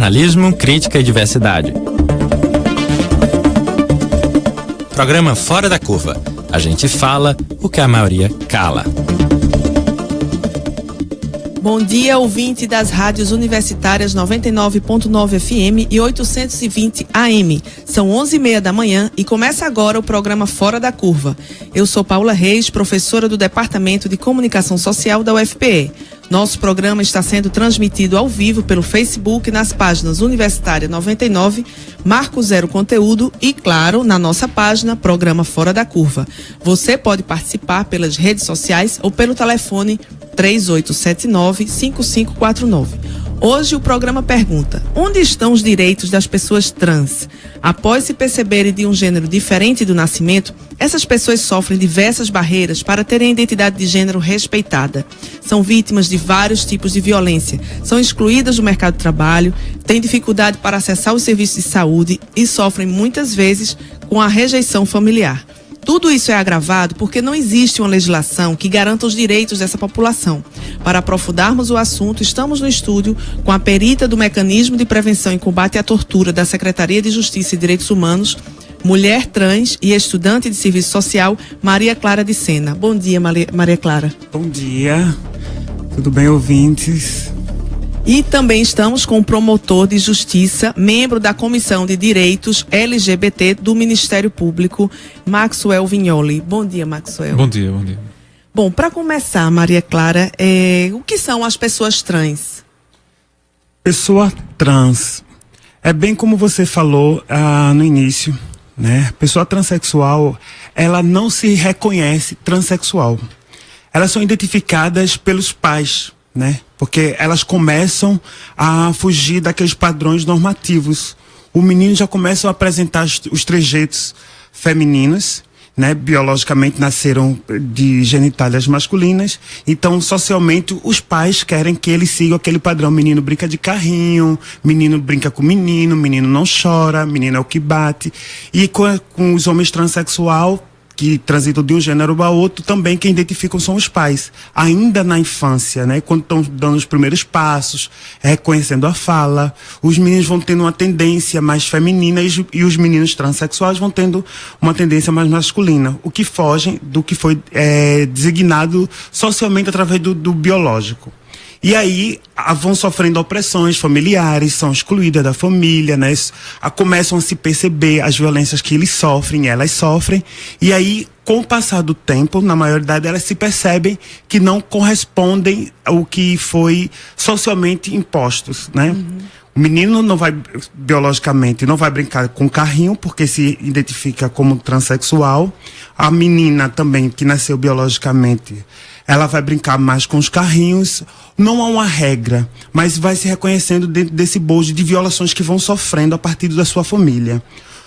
Jornalismo, crítica e diversidade. Programa Fora da Curva. A gente fala o que a maioria cala. Bom dia, ouvinte das rádios universitárias 99.9 FM e 820 AM. São 11h30 da manhã e começa agora o programa Fora da Curva. Eu sou Paula Reis, professora do Departamento de Comunicação Social da UFPE. Nosso programa está sendo transmitido ao vivo pelo Facebook nas páginas Universitária 99, Marco Zero Conteúdo e, claro, na nossa página Programa Fora da Curva. Você pode participar pelas redes sociais ou pelo telefone 3879-5549. Hoje o programa pergunta: onde estão os direitos das pessoas trans? Após se perceberem de um gênero diferente do nascimento, essas pessoas sofrem diversas barreiras para terem a identidade de gênero respeitada. São vítimas de vários tipos de violência, são excluídas do mercado de trabalho, têm dificuldade para acessar os serviços de saúde e sofrem muitas vezes com a rejeição familiar. Tudo isso é agravado porque não existe uma legislação que garanta os direitos dessa população. Para aprofundarmos o assunto, estamos no estúdio com a perita do Mecanismo de Prevenção e Combate à Tortura da Secretaria de Justiça e Direitos Humanos, mulher trans e estudante de serviço social, Maria Clara de Sena. Bom dia, Maria Clara. Bom dia, tudo bem, ouvintes? E também estamos com o promotor de justiça, membro da Comissão de Direitos LGBT do Ministério Público, Maxwell Vignoli. Bom dia, Maxwell. Bom dia, bom dia. Bom, para começar, Maria Clara, o que são as pessoas trans? Pessoa trans é bem como você falou no início, né? Pessoa transexual, ela não se reconhece transexual. Elas são identificadas pelos pais, né? Porque elas começam a fugir daqueles padrões normativos. O menino já começa a apresentar os trejeitos femininos, né? Biologicamente nasceram de genitálias masculinas, então socialmente os pais querem que ele siga aquele padrão. Menino brinca de carrinho, menino brinca com menino, menino não chora, menino é o que bate. E com os homens transexuais que transitam de um gênero para outro, também quem identificam são os pais, ainda na infância, né? Quando estão dando os primeiros passos, reconhecendo a fala, os meninos vão tendo uma tendência mais feminina e os meninos transexuais vão tendo uma tendência mais masculina, o que foge do que foi designado socialmente através do biológico. E aí vão sofrendo opressões familiares, são excluídas da família, né? Começam a se perceber as violências que eles sofrem, elas sofrem. E aí, com o passar do tempo, na maioridade, elas se percebem que não correspondem ao que foi socialmente impostos, né? Uhum. O menino não vai, biologicamente, não vai brincar com carrinho, porque se identifica como transexual. A menina também, que nasceu biologicamente, ela vai brincar mais com os carrinhos. Não há uma regra, mas vai se reconhecendo dentro desse bojo de violações que vão sofrendo a partir da sua família.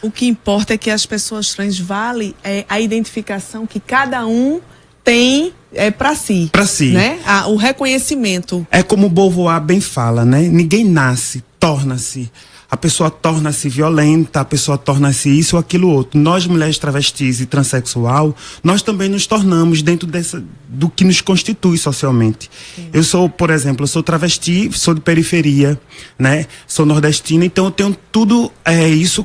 O que importa é que as pessoas trans valem a identificação que cada um tem para si. Para si. Né? O reconhecimento. É como o Beauvoir bem fala, né? Ninguém nasce, torna-se. A pessoa torna-se violenta, a pessoa torna-se isso ou aquilo outro. Nós, mulheres travestis e transexual, nós também nos tornamos dentro do que nos constitui socialmente. Sim. Eu sou, por exemplo, eu sou travesti, sou de periferia, né? Sou nordestina, então eu tenho tudo isso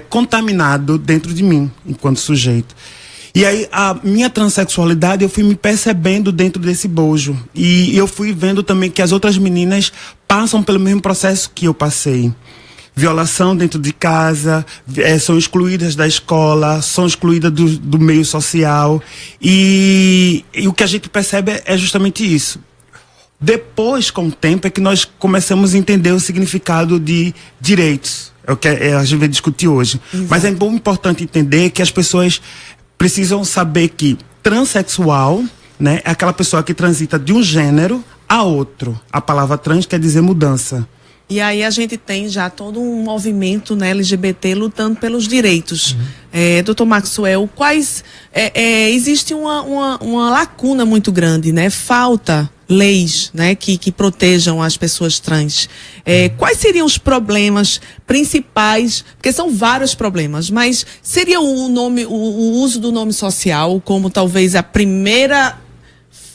contaminado dentro de mim, enquanto sujeito. E aí, a minha transexualidade, eu fui me percebendo dentro desse bojo. E eu fui vendo também que as outras meninas passam pelo mesmo processo que eu passei. Violação dentro de casa, são excluídas da escola, são excluídas do meio social. E o que a gente percebe é justamente isso. Depois, com o tempo, é que nós começamos a entender o significado de direitos. É o que a gente vai discutir hoje. Exato. Mas é bom, importante entender que as pessoas precisam saber que transexual, né, é aquela pessoa que transita de um gênero a outro. A palavra trans quer dizer mudança. E aí a gente tem já todo um movimento, né, LGBT lutando pelos direitos. Dr. Maxwell, existe uma lacuna muito grande, né? Falta leis, né, que protejam as pessoas trans. Quais seriam os problemas principais? Porque são vários problemas, mas seria o uso do nome social como talvez a primeira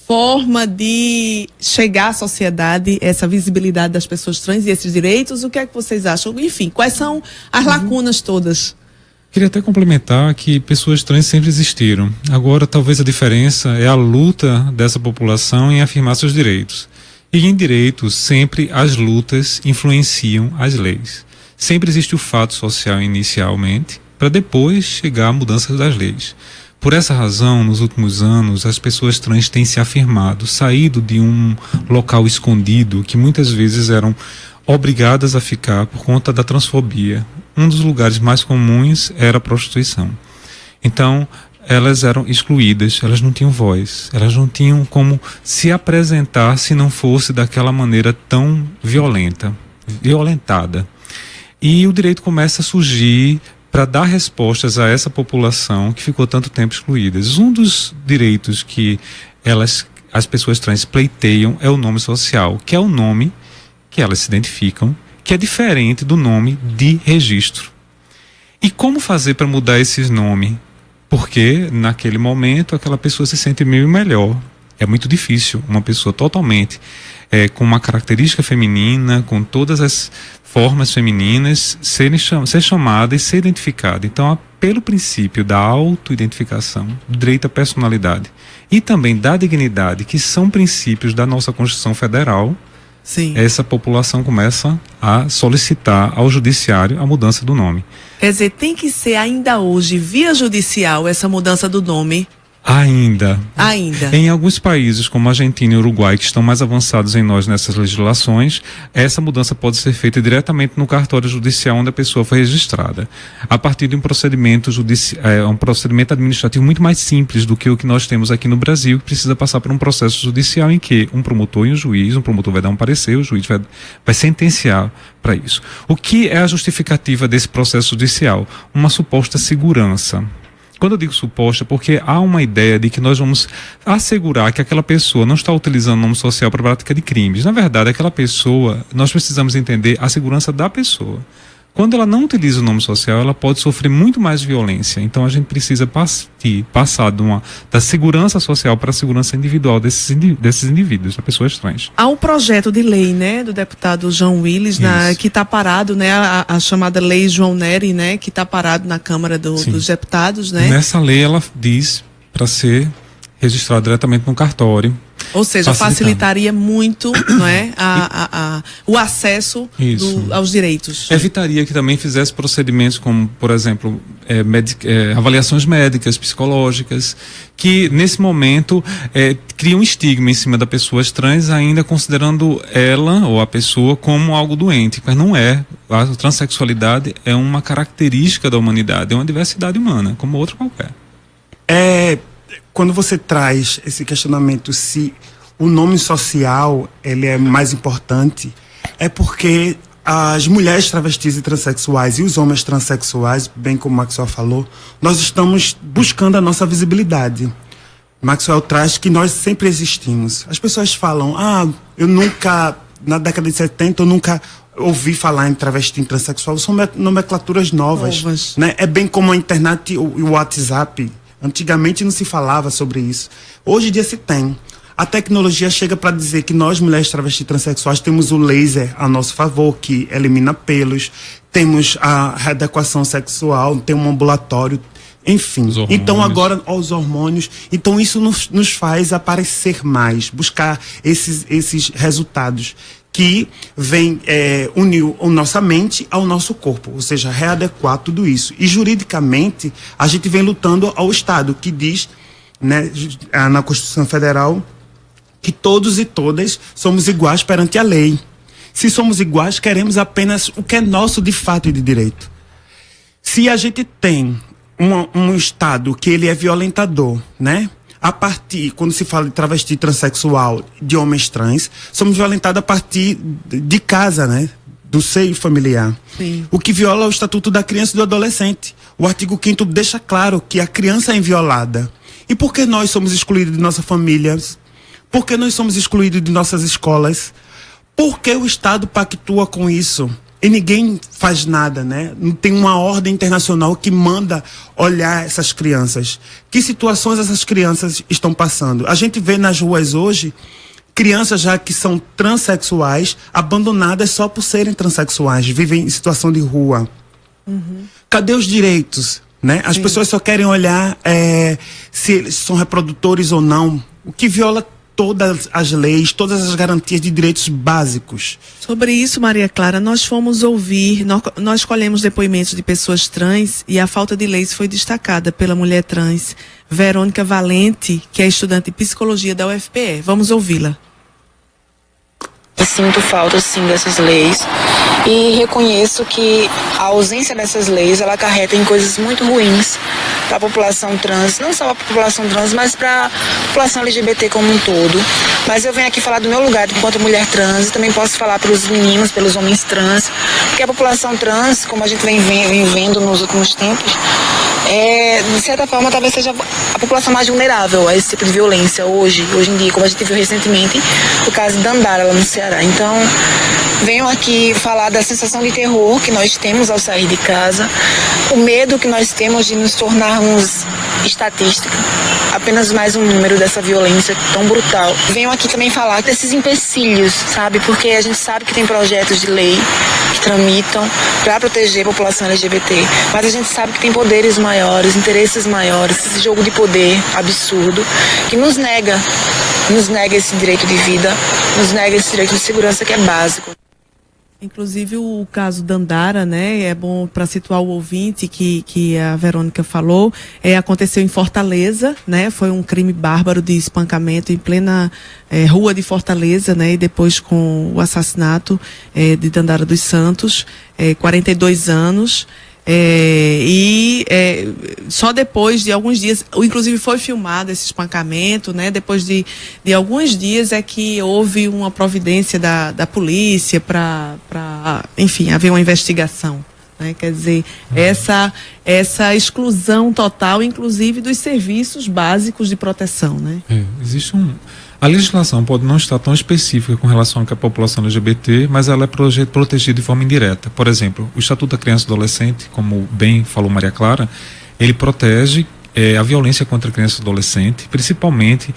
forma de chegar à sociedade, essa visibilidade das pessoas trans e esses direitos? O que é que vocês acham? Enfim, quais são as lacunas todas? Queria até complementar que pessoas trans sempre existiram. Agora, talvez a diferença é a luta dessa população em afirmar seus direitos. E em direitos, sempre as lutas influenciam as leis. Sempre existe o fato social inicialmente, para depois chegar à mudança das leis. Por essa razão, nos últimos anos, as pessoas trans têm se afirmado, saído de um local escondido que muitas vezes eram obrigadas a ficar por conta da transfobia. Um dos lugares mais comuns era a prostituição. Então, elas eram excluídas, elas não tinham voz, elas não tinham como se apresentar se não fosse daquela maneira tão violentada. E o direito começa a surgir para dar respostas a essa população que ficou tanto tempo excluída. Um dos direitos que as pessoas trans pleiteiam é o nome social, que é o nome que elas se identificam, que é diferente do nome de registro. E como fazer para mudar esse nome? Porque naquele momento aquela pessoa se sente meio melhor. É muito difícil uma pessoa totalmente com uma característica feminina, com todas as formas femininas, ser chamada e ser identificada. Então, pelo princípio da autoidentificação, do direito à personalidade e também da dignidade, que são princípios da nossa Constituição Federal, sim, essa população começa a solicitar ao judiciário a mudança do nome. Quer dizer, tem que ser ainda hoje, via judicial, essa mudança do nome? Ainda. Em alguns países, como a Argentina e o Uruguai, que estão mais avançados em nós nessas legislações, essa mudança pode ser feita diretamente no cartório judicial onde a pessoa foi registrada, a partir de um procedimento um procedimento administrativo muito mais simples do que o que nós temos aqui no Brasil, que precisa passar por um processo judicial em que um promotor e um juiz, vai dar um parecer, o juiz vai sentenciar para isso. O que é a justificativa desse processo judicial? Uma suposta segurança. Quando eu digo suposta, porque há uma ideia de que nós vamos assegurar que aquela pessoa não está utilizando o nome social para a prática de crimes. Na verdade, aquela pessoa, nós precisamos entender a segurança da pessoa. Quando ela não utiliza o nome social, ela pode sofrer muito mais violência. Então, a gente precisa passar da segurança social para a segurança individual desses indivíduos, das pessoas trans. Há um projeto de lei, né, do deputado João Willis, que está parado, né, a chamada Lei João Nery, né, que está parado na Câmara dos Deputados, né? Nessa lei, ela diz para ser registrado diretamente no cartório. Ou seja, facilitaria muito, não é, o acesso aos direitos. Evitaria que também fizesse procedimentos como, por exemplo, avaliações médicas, psicológicas, que nesse momento criam um estigma em cima das pessoas trans, ainda considerando ela ou a pessoa como algo doente, mas não é. A transexualidade é uma característica da humanidade, é uma diversidade humana, como outra qualquer. Quando você traz esse questionamento se o nome social ele é mais importante, é porque as mulheres travestis e transexuais e os homens transexuais, bem como o Maxwell falou, nós estamos buscando a nossa visibilidade. Maxwell traz que nós sempre existimos. As pessoas falam, eu nunca, na década de 70, eu nunca ouvi falar em travesti e transexual. São nomenclaturas novas. Né? É bem como a internet e o WhatsApp. Antigamente não se falava sobre isso. Hoje em dia se tem. A tecnologia chega para dizer que nós, mulheres travestis e transexuais, temos o laser a nosso favor, que elimina pelos, temos a readequação sexual, tem um ambulatório, enfim. Então agora, os hormônios. Então isso nos faz aparecer mais, buscar esses resultados que vem unir a nossa mente ao nosso corpo, ou seja, readequar tudo isso. E juridicamente, a gente vem lutando ao Estado, que diz, né, na Constituição Federal, que todos e todas somos iguais perante a lei. Se somos iguais, queremos apenas o que é nosso de fato e de direito. Se a gente tem um Estado que ele é violentador, né? A partir, quando se fala de travesti transexual, de homens trans, somos violentados a partir de casa, né? Do seio familiar. Sim. O que viola o Estatuto da Criança e do Adolescente. O artigo 5º deixa claro que a criança é inviolada. E por que nós somos excluídos de nossas famílias? Por que nós somos excluídos de nossas escolas? Por que o Estado pactua com isso? e ninguém faz nada, né? Não tem uma ordem internacional que manda olhar essas crianças. Que situações essas crianças estão passando? A gente vê nas ruas hoje crianças já que são transexuais, abandonadas só por serem transexuais, vivem em situação de rua. Cadê os direitos? Né? As pessoas só querem olhar se eles são reprodutores ou não, o que viola todas as leis, todas as garantias de direitos básicos. Sobre isso, Maria Clara, nós fomos ouvir, nós escolhemos depoimentos de pessoas trans e a falta de leis foi destacada pela mulher trans Verônica Valente, que é estudante de psicologia da UFPE. Vamos ouvi-la. Eu sinto falta, sim, dessas leis e reconheço que a ausência dessas leis, ela acarreta em coisas muito ruins para a população trans, não só para a população trans, mas para a população LGBT como um todo. Mas eu venho aqui falar do meu lugar enquanto mulher trans e também posso falar pelos meninos, pelos homens trans, porque a população trans, como a gente vem vendo nos últimos tempos, de certa forma talvez seja a população mais vulnerável a esse tipo de violência hoje em dia, como a gente viu recentemente o caso de Dandara lá no Ceará. Então, venho aqui falar da sensação de terror que nós temos ao sair de casa, o medo que nós temos de nos tornarmos estatística, apenas mais um número dessa violência tão brutal. Venho aqui também falar desses empecilhos, sabe? Porque a gente sabe que tem projetos de lei que tramitam para proteger a população LGBT, mas a gente sabe que tem poderes maiores, interesses maiores, esse jogo de poder absurdo que nos nega esse direito de vida, nos nega esse direito de segurança que é básico. Inclusive o caso Dandara, né, é bom para situar o ouvinte que a Verônica falou, aconteceu em Fortaleza, né, foi um crime bárbaro de espancamento em plena rua de Fortaleza, né, e depois com o assassinato de Dandara dos Santos, 42 anos. Só depois de alguns dias, inclusive foi filmado esse espancamento, né? Depois de alguns dias é que houve uma providência da polícia para enfim, haver uma investigação, né? Quer dizer, essa exclusão total, inclusive dos serviços básicos de proteção, né? Existe a legislação pode não estar tão específica com relação à população LGBT, mas ela é protegida de forma indireta. Por exemplo, o Estatuto da Criança e do Adolescente, como bem falou Maria Clara, ele protege a violência contra a criança e adolescente, principalmente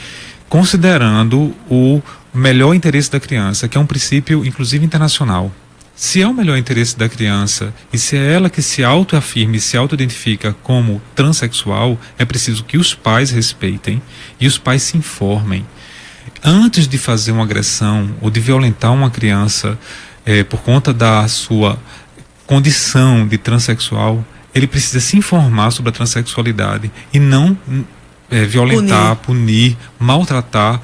considerando o melhor interesse da criança, que é um princípio, inclusive, internacional. Se é o melhor interesse da criança e se é ela que se autoafirma e se autoidentifica como transexual, é preciso que os pais respeitem e os pais se informem. Antes de fazer uma agressão ou de violentar uma criança por conta da sua condição de transexual, ele precisa se informar sobre a transexualidade e não violentar, punir, maltratar,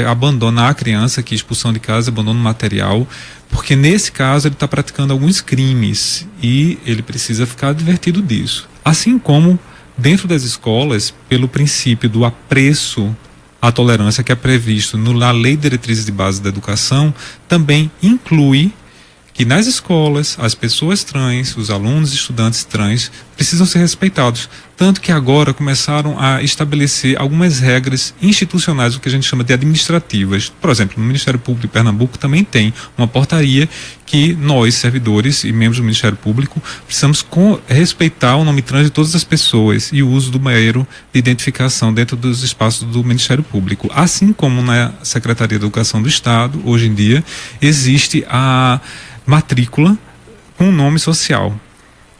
abandonar a criança, que é expulsão de casa, abandono material, porque nesse caso ele está praticando alguns crimes e ele precisa ficar advertido disso. Assim como dentro das escolas, pelo princípio do apreço à tolerância que é previsto na Lei de Diretrizes de Base da Educação, também inclui que nas escolas as pessoas trans, os alunos e estudantes trans precisam ser respeitados. Tanto que agora começaram a estabelecer algumas regras institucionais, o que a gente chama de administrativas. Por exemplo, no Ministério Público de Pernambuco também tem uma portaria que nós, servidores e membros do Ministério Público, precisamos respeitar o nome trans de todas as pessoas e o uso do banheiro de identificação dentro dos espaços do Ministério Público. Assim como na Secretaria de Educação do Estado, hoje em dia, existe a matrícula com nome social.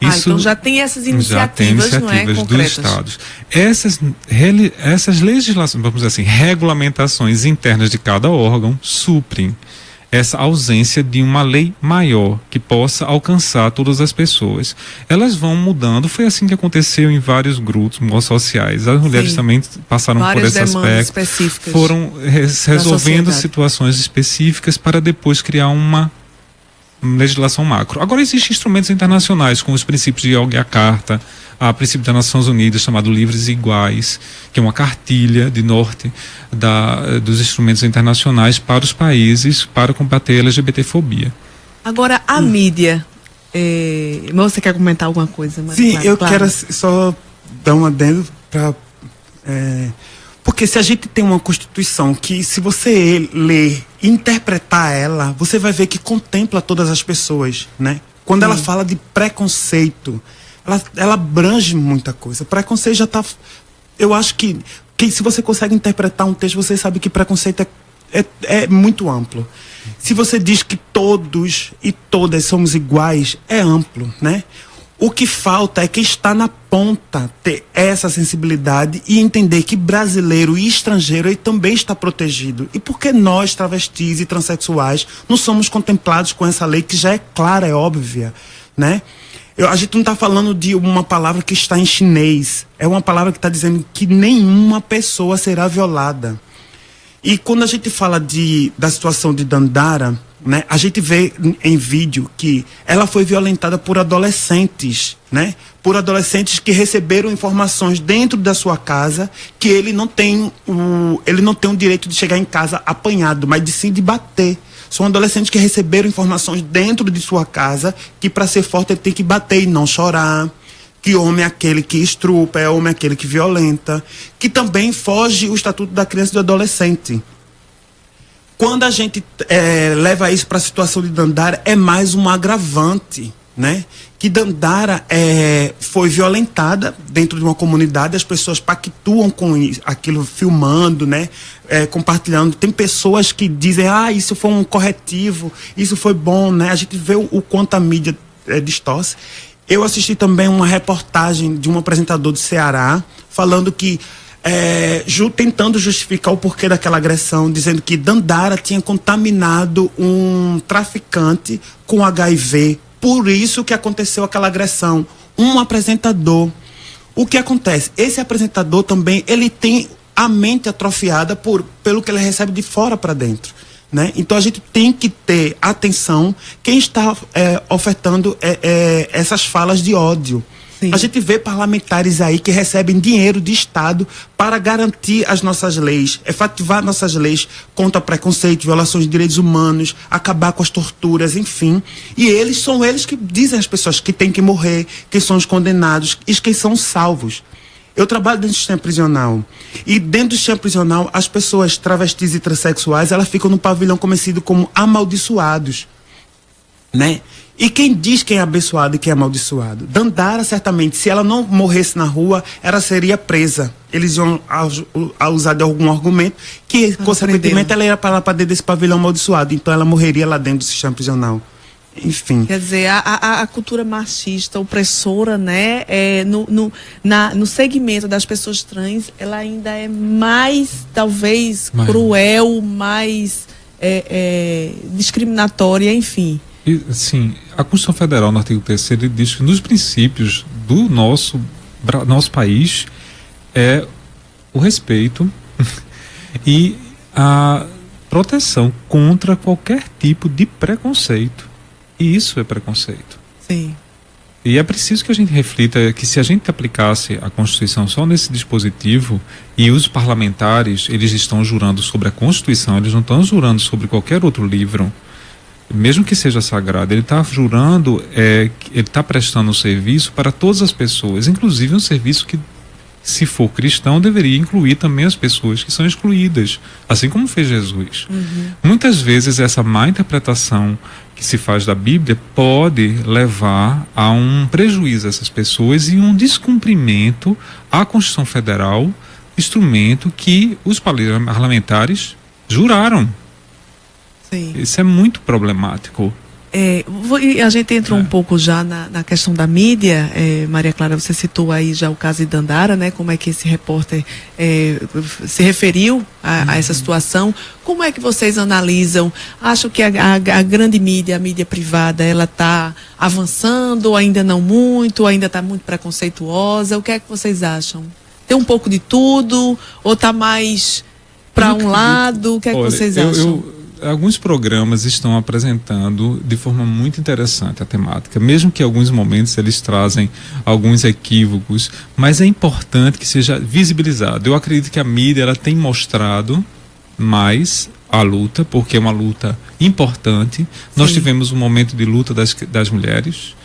Então já tem essas iniciativas, não é, dos estados. Essas legislações, vamos dizer assim, regulamentações internas de cada órgão suprem essa ausência de uma lei maior que possa alcançar todas as pessoas. Elas vão mudando, foi assim que aconteceu em vários grupos sociais. As mulheres também passaram por esse aspecto, foram resolvendo situações específicas para depois criar uma legislação macro. Agora existem instrumentos internacionais, como os princípios de Yogyakarta, a princípio das Nações Unidas, chamado Livres e Iguais, que é uma cartilha de norte dos instrumentos internacionais para os países para combater a LGBTfobia. Agora, a mídia. Você quer comentar alguma coisa? Sim, eu quero só dar um adendo para... Porque se a gente tem uma Constituição que, se você ler e interpretar ela, você vai ver que contempla todas as pessoas, né? Quando ela fala de preconceito, ela abrange muita coisa. Preconceito já está... Eu acho que se você consegue interpretar um texto, você sabe que preconceito é muito amplo. Se você diz que todos e todas somos iguais, é amplo, né? O que falta é quem está na ponta ter essa sensibilidade e entender que brasileiro e estrangeiro ele também está protegido. E por que nós, travestis e transexuais, não somos contemplados com essa lei que já é clara, é óbvia, né? A gente não está falando de uma palavra que está em chinês. É uma palavra que está dizendo que nenhuma pessoa será violada. E quando a gente fala da situação de Dandara, né, a gente vê em vídeo que ela foi violentada por adolescentes, né? Por adolescentes que receberam informações dentro da sua casa que ele não tem o direito de chegar em casa apanhado, mas sim de bater. São adolescentes que receberam informações dentro de sua casa que para ser forte ele tem que bater e não chorar. Que homem é aquele que estrupa, é homem aquele que violenta, que também foge o estatuto da criança e do adolescente. Quando a gente leva isso para a situação de Dandara, é mais um agravante, né? Que Dandara foi violentada dentro de uma comunidade, as pessoas pactuam com isso, aquilo, filmando, né? Compartilhando. Tem pessoas que dizem, isso foi um corretivo, isso foi bom, né? A gente vê o quanto a mídia distorce. Eu assisti também uma reportagem de um apresentador do Ceará, falando que tentando justificar o porquê daquela agressão, dizendo que Dandara tinha contaminado um traficante com HIV, por isso que aconteceu aquela agressão. Um apresentador. O que acontece? Esse apresentador também, ele tem a mente atrofiada pelo que ele recebe de fora para dentro, né? Então a gente tem que ter atenção quem está ofertando essas falas de ódio. Sim. A gente vê parlamentares aí que recebem dinheiro de Estado para garantir as nossas leis, efetivar nossas leis contra preconceito, violações de direitos humanos, acabar com as torturas, enfim. E são eles que dizem às pessoas que têm que morrer, que são os condenados e que são salvos. Eu trabalho dentro do sistema prisional. E dentro do sistema prisional, as pessoas travestis e transexuais, elas ficam no pavilhão conhecido como amaldiçoados, né? E quem diz quem é abençoado e quem é amaldiçoado? Dandara, certamente, se ela não morresse na rua, ela seria presa. Eles iam usar de algum argumento que, consequentemente, ela ia parar para dentro desse pavilhão amaldiçoado. Então, ela morreria lá dentro do sistema prisional. Enfim. Quer dizer, a cultura machista, opressora, né, no segmento das pessoas trans, ela ainda é mais, talvez, cruel, mais discriminatória, enfim. Sim, a Constituição Federal, no artigo 3º, diz que nos princípios do nosso país é o respeito e a proteção contra qualquer tipo de preconceito. E isso é preconceito. Sim. E é preciso que a gente reflita que se a gente aplicasse a Constituição só nesse dispositivo, e os parlamentares, eles estão jurando sobre a Constituição, eles não estão jurando sobre qualquer outro livro, mesmo que seja sagrado, ele está jurando, ele está prestando um serviço para todas as pessoas, inclusive um serviço que, se for cristão, deveria incluir também as pessoas que são excluídas, assim como fez Jesus. Uhum. Muitas vezes essa má interpretação que se faz da Bíblia pode levar a um prejuízo a essas pessoas e um descumprimento à Constituição Federal, instrumento que os parlamentares juraram. Sim. Isso é muito problemático. A gente entrou um pouco já na questão da mídia. Maria Clara, você citou aí já o caso de Dandara, né? Como é que esse repórter se referiu a essa situação. Como é que vocês analisam? Acham que a grande mídia, a mídia privada, ela está avançando, ainda não muito, ainda está muito preconceituosa? O que é que vocês acham? Tem um pouco de tudo? Ou está mais para um lado? O que é que vocês acham? Alguns programas estão apresentando de forma muito interessante a temática, mesmo que em alguns momentos eles trazem alguns equívocos, mas é importante que seja visibilizado. Eu acredito que a mídia ela tem mostrado mais a luta, porque é uma luta importante. Sim. Nós tivemos um momento de luta das mulheres,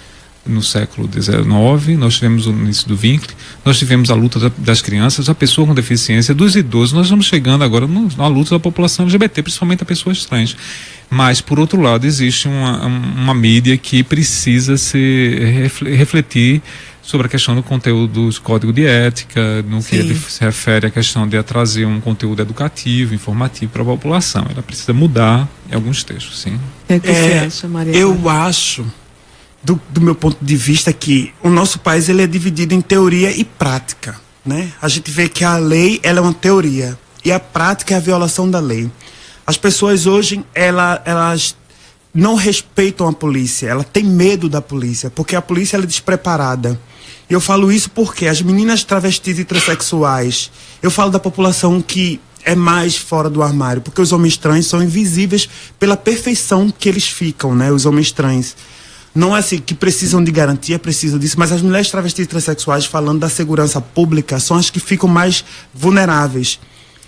no século XIX, nós tivemos o início do vínculo, nós tivemos a luta das crianças, da pessoa com deficiência, dos idosos, nós estamos chegando agora na luta da população LGBT, principalmente a pessoas trans. Mas, por outro lado, existe uma mídia que precisa se refletir sobre a questão do conteúdo do código de ética, no que ele se refere à questão de trazer um conteúdo educativo, informativo para a população. Ela precisa mudar em alguns textos, sim. O que você acha, Maria? Eu acho, do meu ponto de vista, que o nosso país ele é dividido em teoria e prática, né? A gente vê que a lei ela é uma teoria e a prática é a violação da lei. As pessoas hoje, elas não respeitam a polícia, ela tem medo da polícia, porque a polícia ela é despreparada. E eu falo isso porque as meninas travestis e transexuais, eu falo da população que é mais fora do armário, porque os homens trans são invisíveis pela perfeição que eles ficam, né? Os homens trans. Não é assim que precisam de garantia, precisam disso, mas as mulheres travestis e transexuais, falando da segurança pública, são as que ficam mais vulneráveis.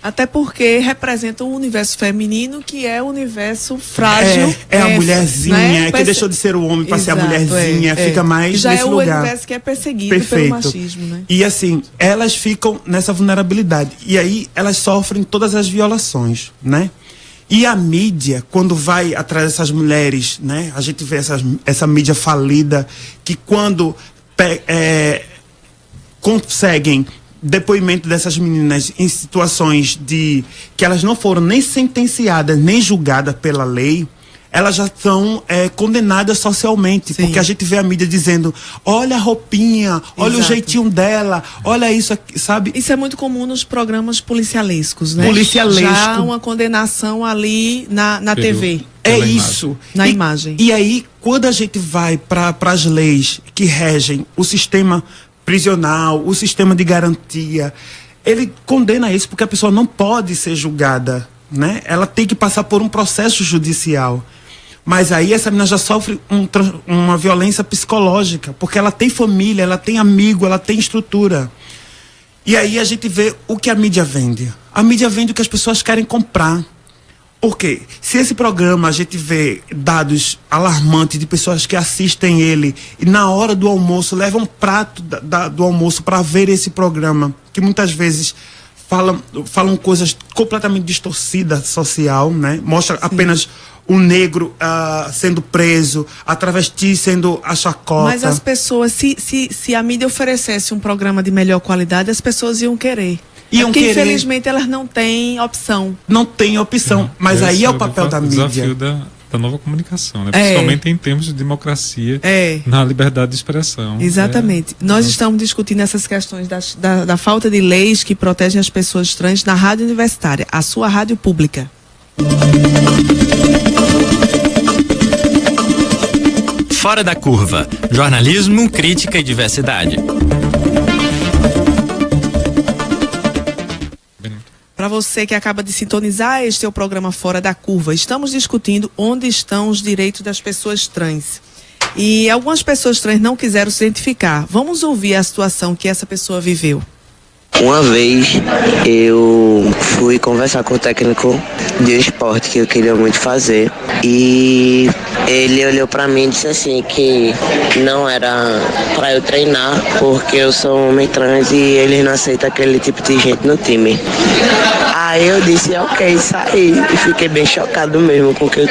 Até porque representam um universo feminino que é um universo frágil. É a mulherzinha, né? Que deixou de ser o homem para ser a mulherzinha, fica mais já nesse lugar. Já é o universo que é perseguido pelo machismo, né? E assim, elas ficam nessa vulnerabilidade. E aí elas sofrem todas as violações, né? E a mídia, quando vai atrás dessas mulheres, né? A gente vê essa mídia falida que quando conseguem depoimento dessas meninas em situações de que elas não foram nem sentenciadas, nem julgadas pela lei, elas já são condenadas socialmente. Sim. Porque a gente vê a mídia dizendo, olha a roupinha, olha o jeitinho dela, olha isso aqui, sabe? Isso é muito comum nos programas policialescos, né? Policialesco. Já uma condenação ali na TV. É isso. Na imagem. E aí, quando a gente vai para as leis que regem o sistema prisional, o sistema de garantia, ele condena isso porque a pessoa não pode ser julgada, né? Ela tem que passar por um processo judicial. Mas aí essa menina já sofre uma violência psicológica, porque ela tem família, ela tem amigo, ela tem estrutura. E aí a gente vê o que a mídia vende. A mídia vende o que as pessoas querem comprar. Por quê? Se esse programa a gente vê dados alarmantes de pessoas que assistem ele e na hora do almoço levam um prato do almoço para ver esse programa, que muitas vezes falam coisas completamente distorcidas social, né? Mostra apenas o negro sendo preso, a travesti sendo a chacota. Mas as pessoas, se a mídia oferecesse um programa de melhor qualidade, as pessoas iam querer. Porque infelizmente elas não têm opção. Não tem opção, mas aí é o papel da mídia. O desafio da nova comunicação, né? Principalmente em termos de democracia, na liberdade de expressão. Exatamente. Nós estamos discutindo essas questões da falta de leis que protegem as pessoas trans na Rádio Universitária, a sua rádio pública. Fora da Curva. Jornalismo, crítica e diversidade. Para você que acaba de sintonizar, este é o programa Fora da Curva. Estamos discutindo onde estão os direitos das pessoas trans. E algumas pessoas trans não quiseram se identificar. Vamos ouvir a situação que essa pessoa viveu. Uma vez eu fui conversar com o técnico de um esporte que eu queria muito fazer e ele olhou pra mim e disse assim que não era pra eu treinar porque eu sou um homem trans e eles não aceitam aquele tipo de gente no time. Aí eu disse, ok, saí e fiquei bem chocado mesmo com o que eu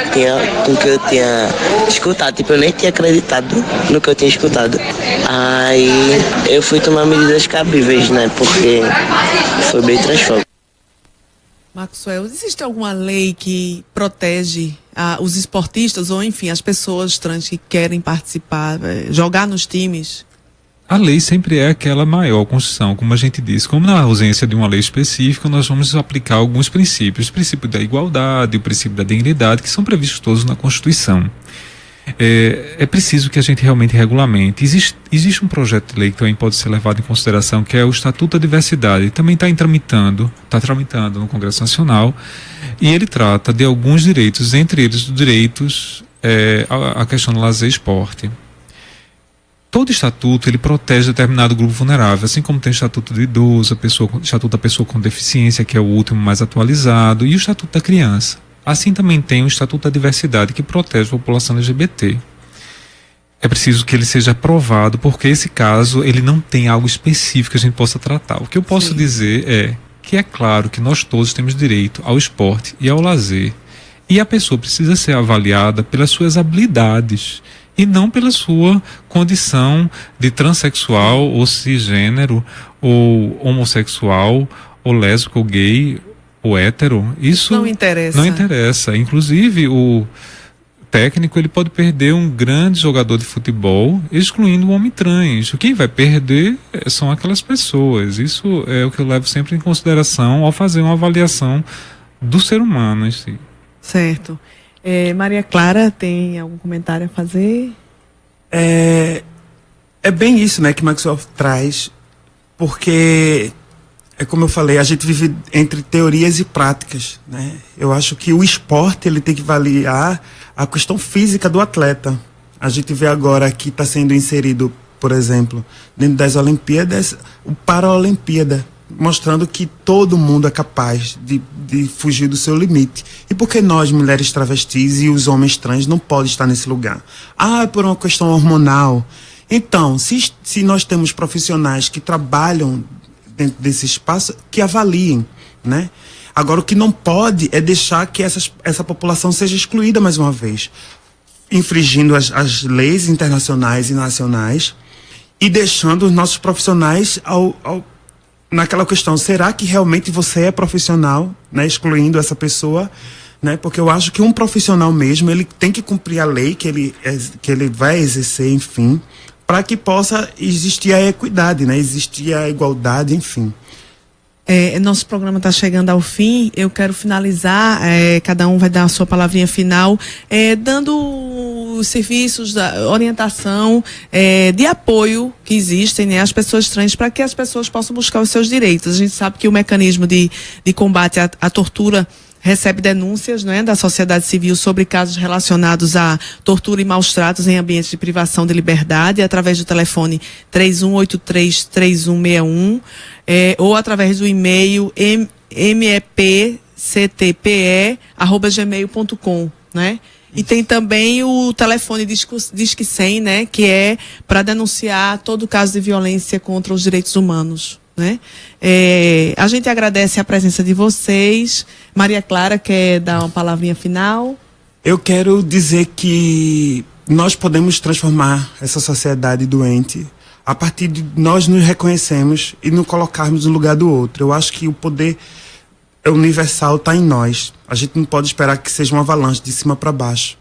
tinha escutado, tipo, eu nem tinha acreditado no que eu tinha escutado. Aí eu fui tomar medidas cabíveis, né, porque foi bem transfóbico. Maxwell, existe alguma lei que protege os esportistas ou, enfim, as pessoas trans que querem participar, jogar nos times? A lei sempre é aquela maior construção, como a gente disse. Como na ausência de uma lei específica, nós vamos aplicar alguns princípios. O princípio da igualdade, o princípio da dignidade, que são previstos todos na Constituição. É preciso que a gente realmente regulamente. Existe um projeto de lei que também pode ser levado em consideração, que é o Estatuto da Diversidade. Também está tramitando no Congresso Nacional, e ele trata de alguns direitos, entre eles os direitos à questão do lazer e esporte. Todo estatuto, ele protege determinado grupo vulnerável, assim como tem o Estatuto do Idoso, o Estatuto da Pessoa com Deficiência, que é o último mais atualizado, e o Estatuto da Criança. Assim também tem o Estatuto da Diversidade, que protege a população LGBT. é preciso que ele seja aprovado, porque esse caso, ele não tem algo específico que a gente possa tratar. O que eu posso dizer é que é claro que nós todos temos direito ao esporte e ao lazer. E a pessoa precisa ser avaliada pelas suas habilidades e não pela sua condição de transexual ou cisgênero ou homossexual ou lésbico ou gay ou hétero. Isso não interessa. Não interessa. Inclusive, o técnico, ele pode perder um grande jogador de futebol, excluindo o homem trans. Quem vai perder são aquelas pessoas. Isso é o que eu levo sempre em consideração ao fazer uma avaliação do ser humano em si. Certo. Maria Clara, tem algum comentário a fazer? É bem isso, né, que Maxwell traz, porque como eu falei, a gente vive entre teorias e práticas, né? Eu acho que o esporte, ele tem que avaliar a questão física do atleta. A gente vê agora que está sendo inserido, por exemplo, dentro das Olimpíadas, o Paralimpíada, mostrando que todo mundo é capaz de fugir do seu limite. E por que nós, mulheres travestis e os homens trans, não podem estar nesse lugar? É por uma questão hormonal. Então, se nós temos profissionais que trabalham dentro desse espaço, que avaliem, né? Agora, o que não pode é deixar que essa população seja excluída mais uma vez, infringindo as leis internacionais e nacionais e deixando os nossos profissionais naquela questão, será que realmente você é profissional, né? Excluindo essa pessoa, né? Porque eu acho que um profissional mesmo, ele tem que cumprir a lei que ele vai exercer, enfim, para que possa existir a equidade, né? Existir a igualdade, enfim. Nosso programa está chegando ao fim. Eu quero finalizar, cada um vai dar a sua palavrinha final, dando os serviços, da orientação, de apoio que existem, né, às pessoas trans, para que as pessoas possam buscar os seus direitos. A gente sabe que o mecanismo de combate à tortura recebe denúncias, né, da sociedade civil sobre casos relacionados a tortura e maus tratos em ambientes de privação de liberdade, através do telefone 3183-3161, ou através do e-mail mepctpe@gmail.com, né? E tem também o telefone Disque 100, né, que é para denunciar todo caso de violência contra os direitos humanos, né? A gente agradece a presença de vocês. Maria Clara, quer dar uma palavrinha final? Eu quero dizer que nós podemos transformar essa sociedade doente a partir de nós nos reconhecermos e nos colocarmos no lugar do outro. Eu acho que o poder universal está em nós. A gente não pode esperar que seja uma avalanche de cima para baixo.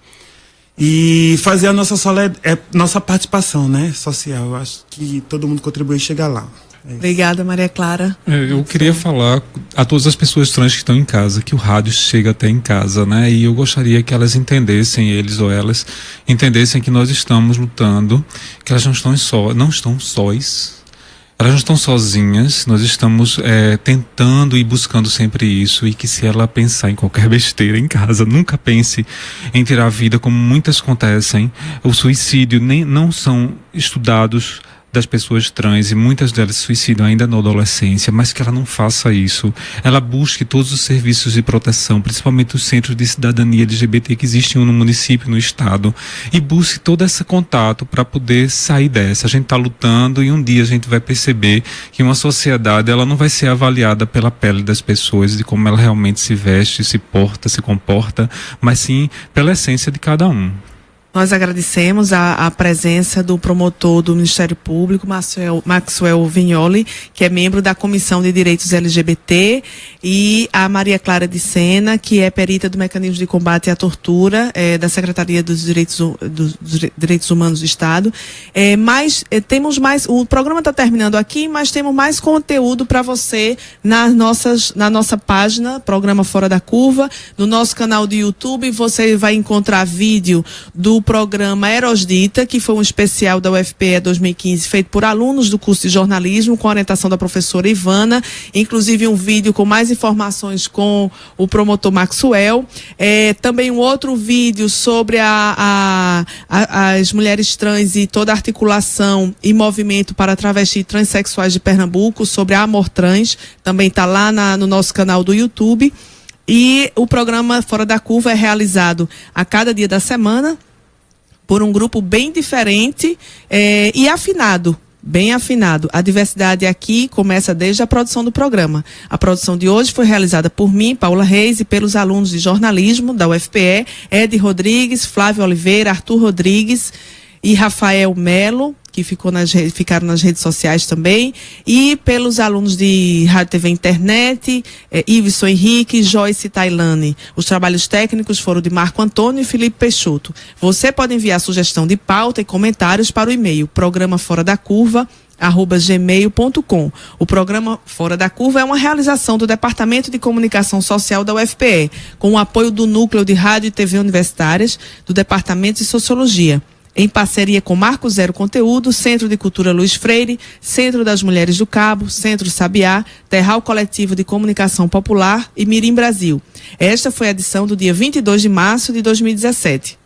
E fazer a nossa participação, né, social. Eu acho que todo mundo contribui e chega lá. Obrigada, Maria Clara. Eu queria falar a todas as pessoas trans que estão em casa, que o rádio chega até em casa, né? E eu gostaria que elas entendessem, eles ou elas, entendessem que nós estamos lutando, que elas não estão sós, elas não estão sozinhas, nós estamos tentando e buscando sempre isso, e que se ela pensar em qualquer besteira em casa, nunca pense em tirar a vida, como muitas acontecem. O suicídio não são estudados das pessoas trans, e muitas delas se suicidam ainda na adolescência, mas que ela não faça isso. Ela busque todos os serviços de proteção, principalmente os centros de cidadania LGBT que existem no município, no estado, e busque todo esse contato para poder sair dessa. A gente está lutando, e um dia a gente vai perceber que uma sociedade, ela não vai ser avaliada pela pele das pessoas, de como ela realmente se veste, se porta, se comporta, mas sim pela essência de cada um. Nós agradecemos a presença do promotor do Ministério Público, Maxwell Vignoli, que é membro da Comissão de Direitos LGBT, e a Maria Clara de Sena, que é perita do Mecanismo de Combate à Tortura, da Secretaria dos Direitos Humanos do Estado. Temos mais, o programa está terminando aqui, mas temos mais conteúdo para você na nossa página, Programa Fora da Curva, no nosso canal do YouTube. Você vai encontrar vídeo do programa Erosdita, que foi um especial da UFPE 2015, feito por alunos do curso de jornalismo, com a orientação da professora Ivana, inclusive um vídeo com mais informações com o promotor Maxwell. Também um outro vídeo sobre as mulheres trans e toda a articulação e movimento para travestis e transexuais de Pernambuco, sobre a Amor Trans, também está lá no nosso canal do YouTube. E o programa Fora da Curva é realizado a cada dia da semana, por um grupo bem diferente e afinado. Bem afinado. A diversidade aqui começa desde a produção do programa. A produção de hoje foi realizada por mim, Paula Reis, e pelos alunos de jornalismo da UFPE, Ed Rodrigues, Flávio Oliveira, Arthur Rodrigues e Rafael Melo, que ficaram nas redes sociais também, e pelos alunos de Rádio TV Internet, Iveson Henrique e Joyce Tailane. Os trabalhos técnicos foram de Marco Antônio e Felipe Peixoto. Você pode enviar sugestão de pauta e comentários para o e-mail programa fora da curva @gmail.com. O programa Fora da Curva é uma realização do Departamento de Comunicação Social da UFPE, com o apoio do Núcleo de Rádio e TV Universitárias, do Departamento de Sociologia, em parceria com Marco Zero Conteúdo, Centro de Cultura Luiz Freire, Centro das Mulheres do Cabo, Centro Sabiá, Terral Coletivo de Comunicação Popular e Mirim Brasil. Esta foi a edição do dia 22 de março de 2017.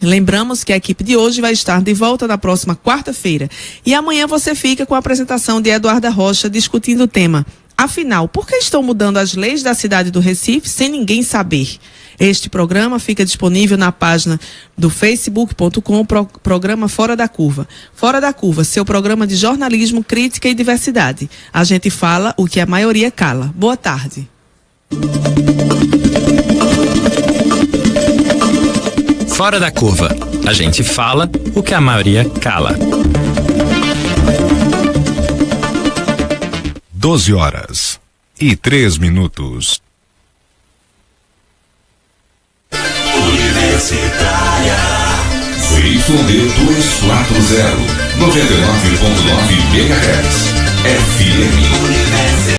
Lembramos que a equipe de hoje vai estar de volta na próxima quarta-feira. E amanhã você fica com a apresentação de Eduarda Rocha discutindo o tema: afinal, por que estão mudando as leis da cidade do Recife sem ninguém saber? Este programa fica disponível na página do facebook.com, programa Fora da Curva. Fora da Curva, seu programa de jornalismo, crítica e diversidade. A gente fala o que a maioria cala. Boa tarde. Fora da Curva. A gente fala o que a maioria cala. 12h03. Universitária ZYD 240 99.9 MHz FM.